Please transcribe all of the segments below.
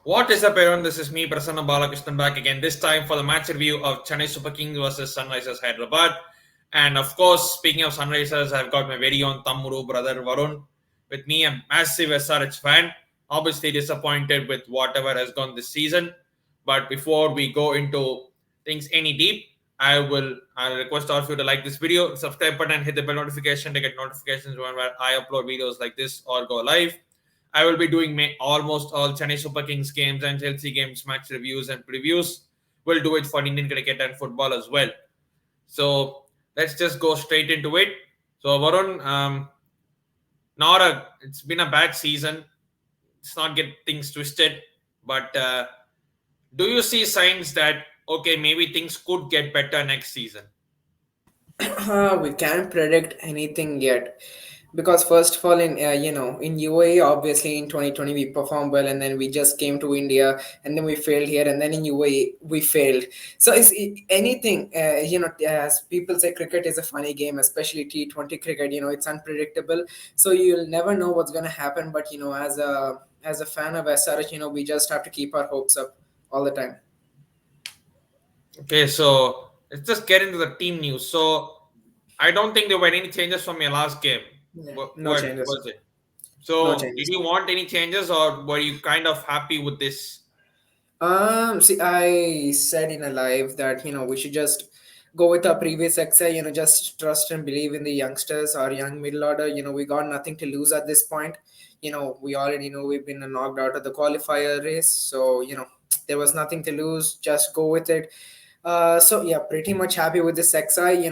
What is up, everyone? This is me, Prasanna Balakrishnan, back again. This time for the match review of Chennai Super Kings versus Sunrisers Hyderabad. And of course, speaking of Sunrisers, I've got my very own Tammuru brother Varun with me, a massive SRH fan. Obviously disappointed with whatever has gone this season. But before we go into things any deep, I'll request all of you to like this video, subscribe button, hit the bell notification to get notifications whenever I upload videos like this or go live. I will be doing almost all Chennai Super Kings games and Chelsea games, match reviews and previews. We'll do it for Indian cricket and football as well. So let's just go straight into it. So Varun, it's been a bad season. Let's not get things twisted, but do you see signs that okay, maybe things could get better next season? We can't predict anything yet because first of all in UAE obviously in 2020 we performed well, and then we just came to India and then we failed here, and then in UAE we failed. So is anything as people say, cricket is a funny game, especially T20 cricket. It's unpredictable, so you'll never know what's going to happen. But as a fan of SRH, we just have to keep our hopes up all the time. Okay, so let's just get into the team news. So I don't think there were any changes from your last game. Yeah, no What changes. was it? No So did changes. you want any changes or were you kind of happy with this? See, I said in a live that we should just go with our previous XI. Just trust and believe in the youngsters, our young middle order. We got nothing to lose at this point. We already know we've been knocked out of the qualifier race, so there was nothing to lose. Just go with it. So yeah, pretty much happy with this XI.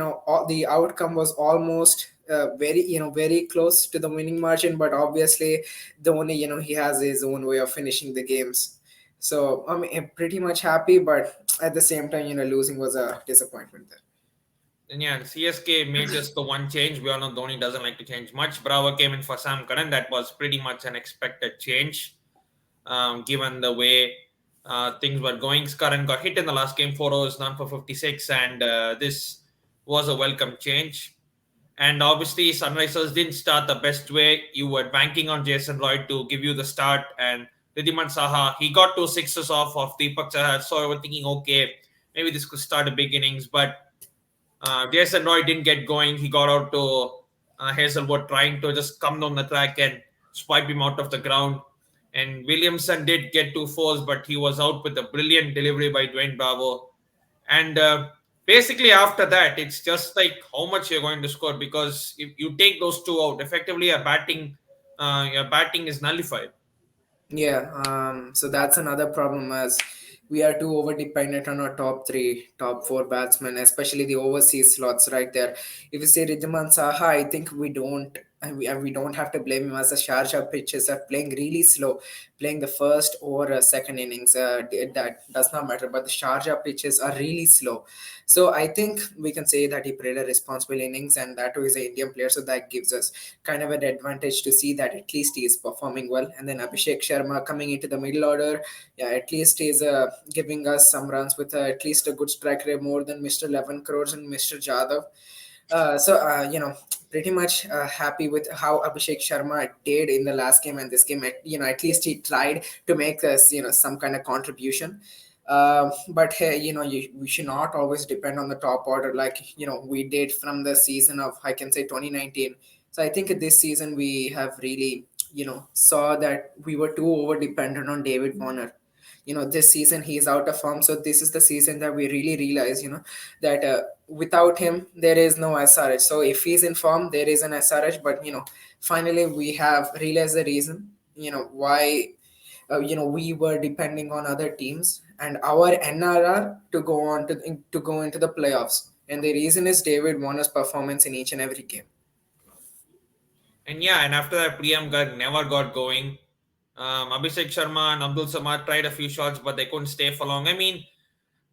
The outcome was almost very close to the winning margin, but obviously Dhoni, he has his own way of finishing the games. So I'm pretty much happy, but at the same time, losing was a disappointment there. And yeah, CSK made just the one change. We all know Dhoni doesn't like to change much. Bravo came in for Sam Curran. That was pretty much an expected change, given the way things were going. Curran got hit in the last game, 4 overs, none for 56, and this was a welcome change. And obviously, Sunrisers didn't start the best way. You were banking on Jason Lloyd to give you the start, and Ridhiman Saha, he got 2 sixes off of Deepak Chahar. So I was thinking, okay, maybe this could start a big innings. But Jason Lloyd didn't get going. He got out to Hazelwood trying to just come down the track and swipe him out of the ground. And Williamson did get 2 fours, but he was out with a brilliant delivery by Dwayne Bravo. And basically, after that, it's just like how much you're going to score, because if you take those two out, effectively your batting is nullified. Yeah, so that's another problem, as we are too over dependent on our top three, top four batsmen, especially the overseas slots right there. If you say Ridhiman Saha, I think we don't have to blame him, as the Sharjah pitches are playing really slow, playing the first or second innings. That does not matter, but the Sharjah pitches are really slow. So I think we can say that he played a responsible innings, and that too is an Indian player, so that gives us kind of an advantage to see that at least he is performing well. And then Abhishek Sharma coming into the middle order, yeah, at least he's giving us some runs with at least a good strike rate, more than Mr. 11 crores and Mr. Jadhav. Pretty much happy with how Abhishek Sharma did in the last game and this game. At least he tried to make us, some kind of contribution. But hey, we should not always depend on the top order like we did from the season of, I can say, 2019. So I think this season we have really saw that we were too over dependent on David Warner. This season he is out of form, so this is the season that we really realize that without him there is no SRH. So if he's in form, there is an SRH. But finally we have realized the reason why we were depending on other teams and our NRR to go into the playoffs, and the reason is David Warner's performance in each and every game. And yeah, and after that, Priyam Garg never got going. Abhishek Sharma and Abdul Samad tried a few shots, but they couldn't stay for long. I mean,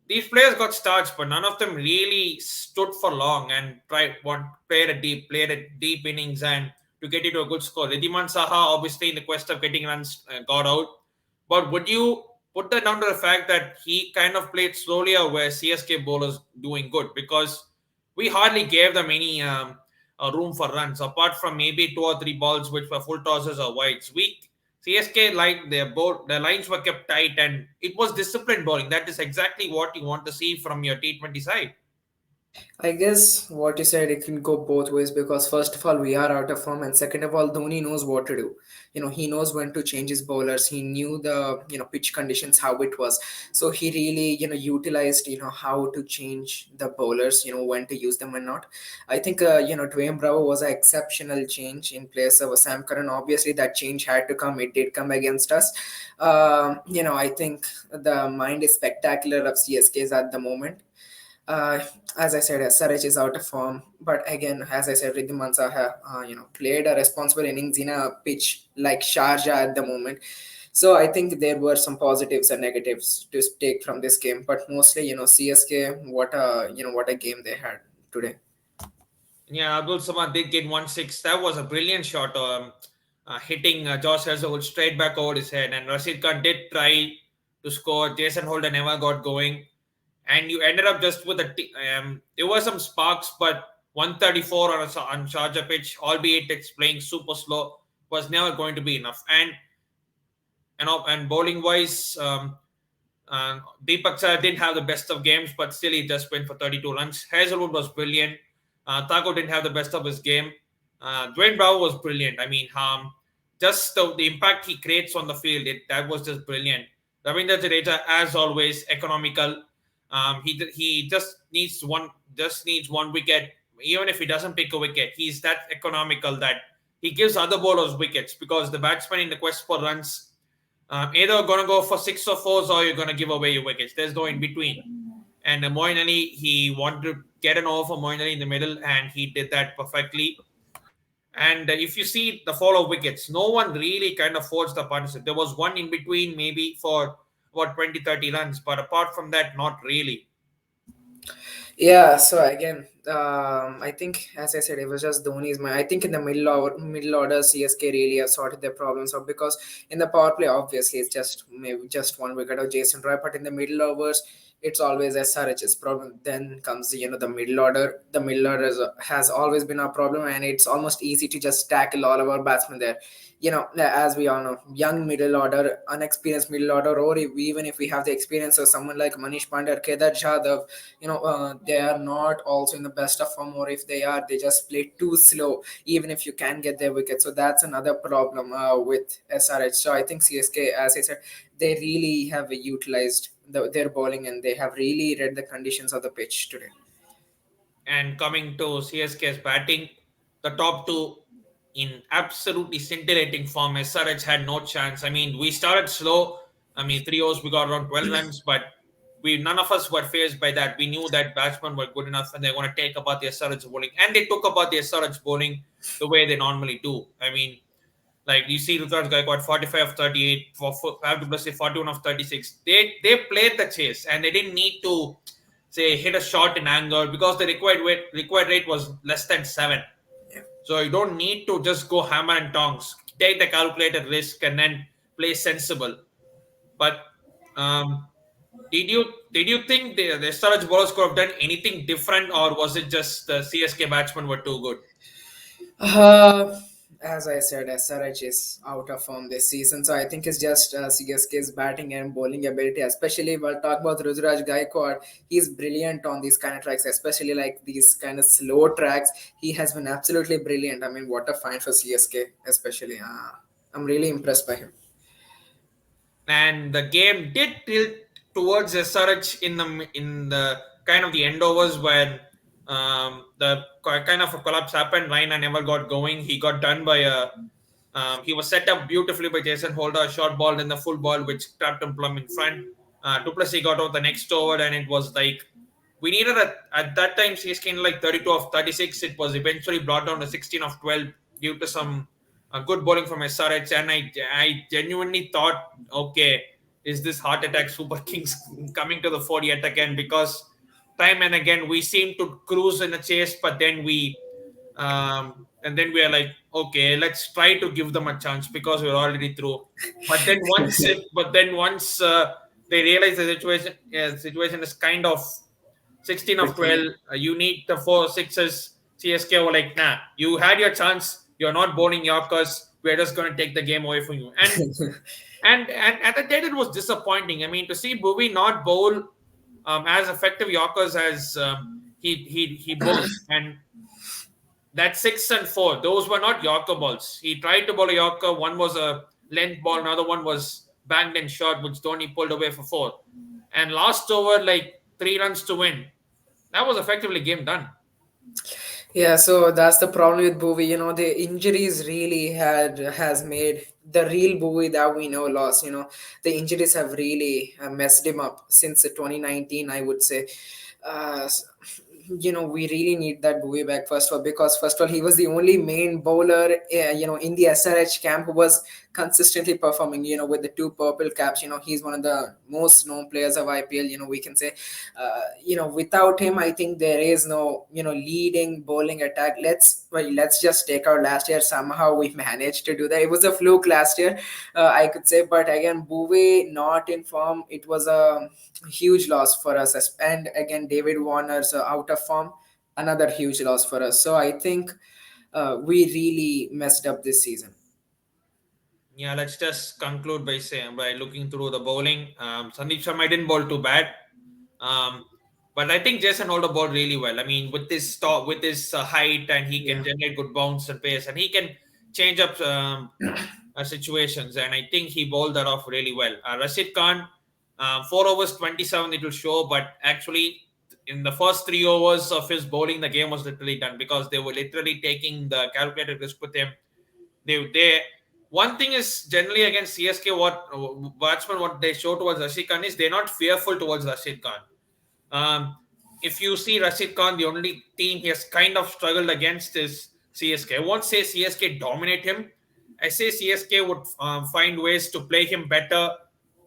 these players got starts, but none of them really stood for long and played a deep innings and to get into a good score. Ridhiman Saha, obviously, in the quest of getting runs, got out. But would you put that down to the fact that he kind of played slowly, or were CSK bowlers doing good? Because we hardly gave them any room for runs, apart from maybe 2 or 3 balls which were full tosses or wides. CSK, like their lines were kept tight and it was disciplined bowling. That is exactly what you want to see from your T20 side. I guess what you said, it can go both ways because first of all we are out of form, and second of all Dhoni knows what to do. He knows when to change his bowlers. He knew the pitch conditions how it was, so he really utilized how to change the bowlers. When to use them and not. I think Dwayne Bravo was an exceptional change in place of Sam Curran. Obviously that change had to come. It did come against us. I think the mind is spectacular of CSK's at the moment. uh, as I said, Saraj is out of form. But again, as I said, Riddhi Mansaha, played a responsible innings in a pitch like Sharjah at the moment. So I think there were some positives and negatives to take from this game. But mostly, CSK, what a game they had today. Yeah, Abdul Samad did get 1-6. That was a brilliant shot, hitting Josh Hazlewood straight back over his head. And Rashid Khan did try to score. Jason Holder never got going. And you ended up just with there were some sparks, but 134 on Sharjah pitch, albeit it's playing super slow, was never going to be enough. And bowling wise, Deepak Chahar didn't have the best of games, but still he just went for 32 runs. Hazelwood was brilliant. Thakur didn't have the best of his game. Dwayne Bravo was brilliant. I mean, just the impact he creates on the field, that was just brilliant. Ravindra Jadeja, as always, economical. He just needs one wicket. Even if he doesn't pick a wicket, he's that economical that he gives other bowlers wickets because the batsman in the quest for runs either going to go for six or fours or you're going to give away your wickets. There's no in between. And Moeen Ali, he wanted to get an over for Moeen Ali in the middle, and he did that perfectly. And if you see the fall of wickets, no one really kind of forced the partnership. There was one in between, maybe for about 20, 30 runs, but apart from that, not really. Yeah, so again, I think as I said, it was just Dhoni's mind. I think in the middle order, CSK really have sorted their problems out because in the power play, obviously, it's just maybe just one wicket of Jason Roy, but in the middle overs, it's always SRH's problem. Then comes the middle order. The middle order has always been our problem, and it's almost easy to just tackle all of our batsmen there. As we all know, young middle order, unexperienced middle order, or even if we have the experience of someone like Manish Pandey or Kedar Jadhav, they are not also in the best of form, or if they are, they just play too slow even if you can get their wicket. So that's another problem with SRH. So I think CSK, as I said, they really have utilized their bowling, and they have really read the conditions of the pitch today. And coming to CSK's batting, the top two in absolutely scintillating form. SRH had no chance. I mean, we started slow. I mean, 3 overs we got around 12 runs, but we none of us were phased by that. We knew that batsmen were good enough and they're going to take about the SRH bowling. And they took about the SRH bowling the way they normally do. I mean, like you see Rutraj Gaikwad 45 of 38, Fab du Plessis 41 of 36. They played the chase and they didn't need to say hit a shot in anger because the required rate was less than 7. Yeah. So you don't need to just go hammer and tongs. Take the calculated risk and then play sensible. But um, did you think the SRH bowlers could have done anything different, or was it just the CSK batsmen were too good? Uh, as I said, SRH is out of form this season, so I think it's just CSK's batting and bowling ability. Especially, we'll talk about Rudraj Gaikwad. He's brilliant on these kind of tracks, especially like these kind of slow tracks. He has been absolutely brilliant. I mean, what a find for CSK, especially. I'm really impressed by him. And the game did tilt towards SRH in the kind of the end overs when the kind of a collapse happened. Raina never got going. He got done by a. He was set up beautifully by Jason Holder, a short ball, then the full ball, which trapped him plumb in front. Duplessis got out the next over, and it was like we needed at that time CSK like 32 of 36. It was eventually brought down to 16 of 12 due to some good bowling from SRH, and I genuinely thought, okay, is this heart attack Super Kings coming to the fore yet again? Because time and again we seem to cruise in a chase, but then we are like, okay, let's try to give them a chance because we're already through. But then once they realize the situation is kind of 16 of Quickly. 12. You need the four sixes. CSK were like, nah, you had your chance. You're not bowling Yorkers. we're just going to take the game away from you. And at the end, it was disappointing. I mean, to see Bhuvi not bowl as effective Yorkers as he bowled, and that 6 and 4, those were not Yorker balls. He tried to bowl a Yorker. One was a length ball, another one was banged and short, which Dhoni pulled away for 4. And last over, like 3 runs to win. That was effectively game done. Yeah, so that's the problem with Bowie. The injuries really has made the real Bowie that we know lost. The injuries have really messed him up since the 2019, I would say. Uh, we really need that Bowie back first of all, because first of all he was the only main bowler in the SRH camp who was consistently performing. With the two purple caps. He's one of the most known players of IPL. We can say without him, I think there is no leading bowling attack. Let's just take out last year. Somehow we managed to do that. It was a fluke last year, I could say, but again, Bowie not in form, it was a huge loss for us. And again, David Warner's out of form, another huge loss for us. So I think we really messed up this season. Yeah, let's just conclude by saying by looking through the bowling. Sandeep Sharma didn't bowl too bad, um, but I think Jason Holder bowled really well. I mean, with his stop, with his height, and he can Yeah. generate good bounce and pace, and he can change up situations. And I think he bowled that off really well. Rashid Khan, 4 overs 27, it will show, but actually in the first 3 overs of his bowling, the game was literally done because they were literally taking the calculated risk with him. They One thing is generally against CSK, what batsmen what they show towards Rashid Khan is they're not fearful towards Rashid Khan. Um, if you see Rashid Khan, the only team he has kind of struggled against is CSK. I won't say CSK dominate him. I say CSK would find ways to play him better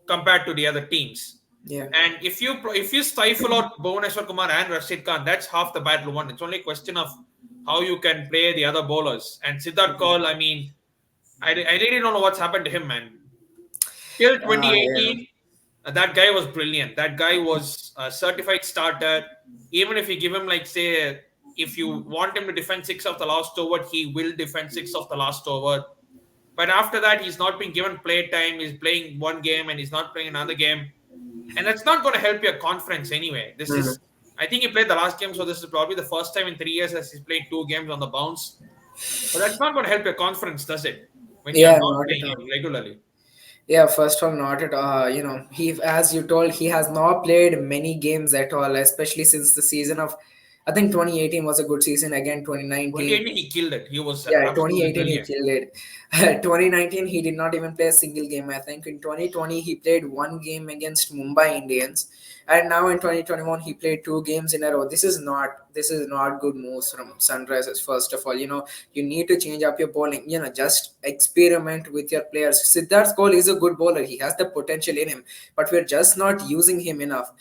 compared to the other teams. Yeah. And if you stifle out Bhuvaneshwar Kumar and Rashid Khan, that's half the battle won. It's only a question of how you can play the other bowlers. And Siddharth Kaul, I mean, I really don't know what's happened to him, man. Till Yeah. 2018, that guy was brilliant. That guy was a certified starter. Even if you give him, like, say, if you want him to defend 6 of the last over, he will defend 6 of the last over. But after that, he's not been given play time. He's playing one game and he's not playing another game. And that's not going to help your confidence anyway. Mhm. I think he played the last game, so this is probably the first time in 3 years that he's played 2 games on the bounce. But that's not going to help your confidence, does it? When you're Yeah, not not at playing all. it regularly. Yeah, first of all, not at all. He, as you told, he has not played many games at all, especially since the season of, I think 2018 was a good season. Again, 2019. 2018, he killed it. He was Yeah, absolutely 2018 he brilliant. killed it. 2019 he did not even play a single game. I think in 2020 he played one game against Mumbai Indians, and now in 2021 he played two games in a row. This is not good moves from Sunrisers. First of all, you need to change up your bowling. Just experiment with your players. Siddharth Kaul is a good bowler. He has the potential in him, but we're just not using him enough.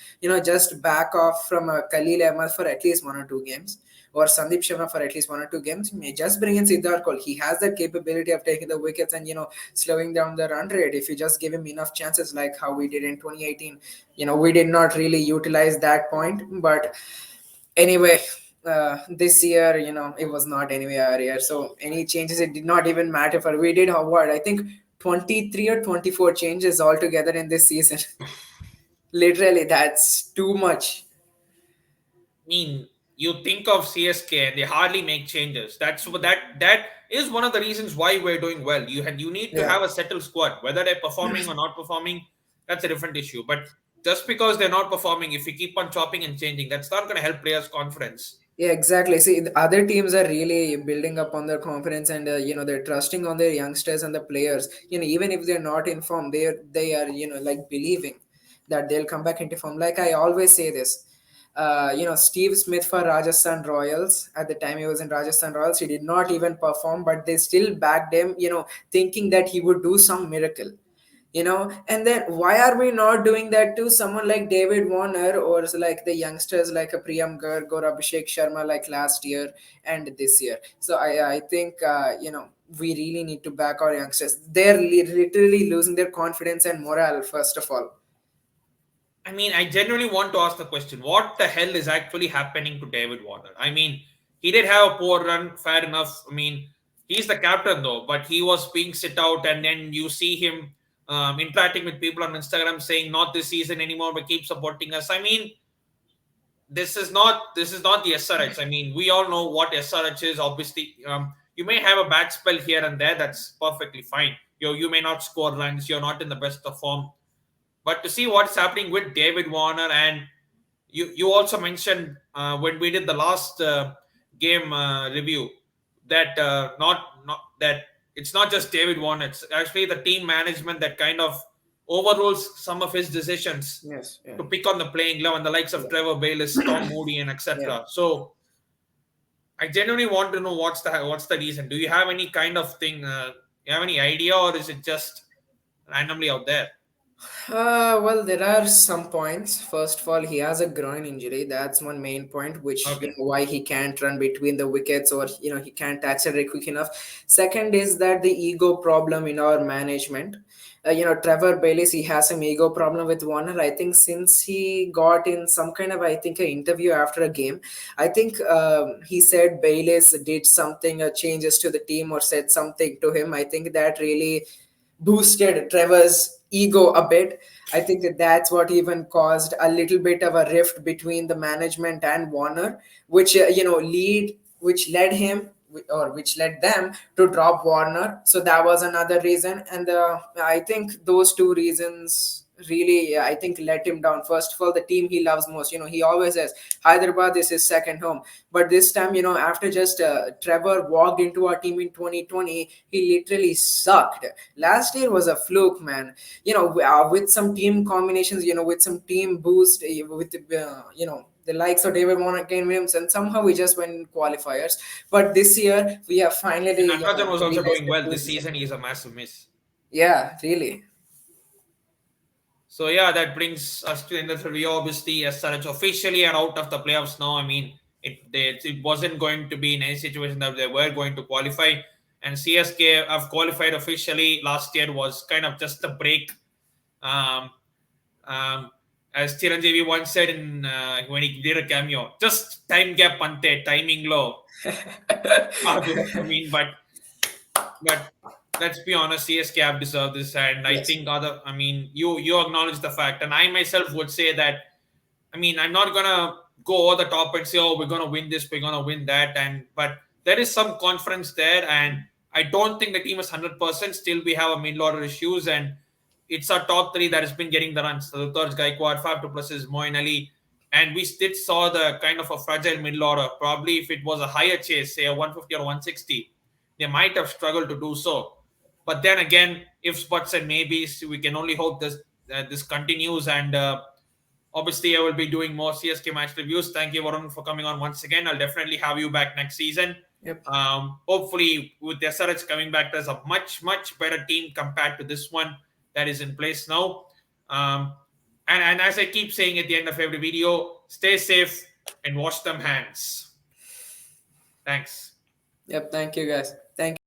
Just back off from Khalil Ahmed for at least 1 or 2 games, or Sandeep Sharma for at least 1 or 2 games. You may just bring in Siddharth Kaul. He has that capability of taking the wickets and slowing down the run rate if you just give him enough chances, like how we did in 2018. We did not really utilize that point, but anyway. This year, it was not anyway our year. So any changes, it did not even matter for. We did what I think 23 or 24 changes altogether in this season. Literally, that's too much. I mean, you think of CSK and they hardly make changes. That is one of the reasons why we're doing well. You need to Yeah. have a settled squad. Whether they're performing or not performing, that's a different issue. But just because they're not performing, if you keep on chopping and changing, that's not going to help players' confidence. Yeah, exactly. See, the other teams are really building up on their confidence, and they're trusting on their youngsters and the players. Even if they're not in form, they are like believing that they'll come back into form. Like I always say this, Steve Smith for Rajasthan Royals, at the time he was in Rajasthan Royals, he did not even perform, but they still backed him. Thinking that he would do some miracle. And then why are we not doing that to someone like David Warner, or like the youngsters like a Priyam Garg or Abhishek Sharma, like last year and this year? So I think we really need to back our youngsters. They're literally losing their confidence and morale, first of all. I mean, I genuinely want to ask the question: what the hell is actually happening to David Warner? I mean, he did have a poor run, fair enough. I mean, He's the captain though, but he was being sit out, and then you see him interacting with people on Instagram saying, "Not this season anymore, but keep supporting us." I mean, this is not the SRH. I mean, we all know what SRH is. Obviously, you may have a bad spell here and there. That's perfectly fine. You may not score runs. You're not in the best of form. But to see what's happening with David Warner, and you also mentioned when we did the last game review that not that it's not just David Warner. It's actually the team management that kind of overrules some of his decisions Yes, yeah, to pick on the playing 11, the likes of Trevor Bayliss, Tom Moody, and yeah. etc. So I genuinely want to know what's the reason. Do you have any kind of thing? You have any idea, or is it just randomly out there? Well, there are some points. First of all, he has a groin injury. That's one main point, which Okay. why he can't run between the wickets, or he can't accelerate quick enough. Second is that the ego problem in our management. Trevor Bayliss, he has some ego problem with Warner. I think since he got in some kind of, I think, an interview after a game, I think he said Bayliss did something, changes to the team, or said something to him. I think that really boosted Trevor's ego a bit. I think that that's what even caused a little bit of a rift between the management and Warner, which which led him, or which led them to drop Warner. So that was another reason, and I think those two reasons really, I think, let him down. First of all, the team he loves most. He always says Hyderabad is his second home, but this time, after just Trevor walked into our team in 2020, he literally sucked. Last year was a fluke, man. With some team combinations, with some team boost, with the likes of David Warner, Kane Williams, and somehow we just went in qualifiers. But this year we have And finally, Natarajan was also realized doing the well true this reason. season. He's a massive miss. Yeah, really. So yeah, that brings us to the end of the review. Obviously, as such, officially are out of the playoffs now. I mean, it wasn't going to be in any situation that they were going to qualify. And CSK have qualified officially. Last year was kind of just a break. Um, um, as Chiranjeevi once said in when he did a cameo, just time gap ante, timing low. I mean, but let's be honest, CSK have deserved this, and I Yes. think I mean, you acknowledge the fact, and I myself would say that. I mean, I'm not gonna go over the top and say, "Oh, we're gonna win this, we're gonna win that," and but there is some confidence there, and I don't think the team is 100%. Still, we have a middle order issues, and it's our top three that has been getting the runs. So Ruturaj Gaikwad, Faf du Plessis, Moin Ali, and we did saw the kind of a fragile middle order. Probably if it was a higher chase, say a 150 or 160, they might have struggled to do so. But then again, if buts and maybes, we can only hope this continues. And obviously, I will be doing more CSK match reviews. Thank you, Varun, for coming on once again. I'll definitely have you back next season. Yep. Hopefully, with the SRH coming back, there's a much better team compared to this one that is in place now. Um, and as I keep saying at the end of every video, stay safe and wash them hands. Thanks. Yep. Thank you, guys. Thank you.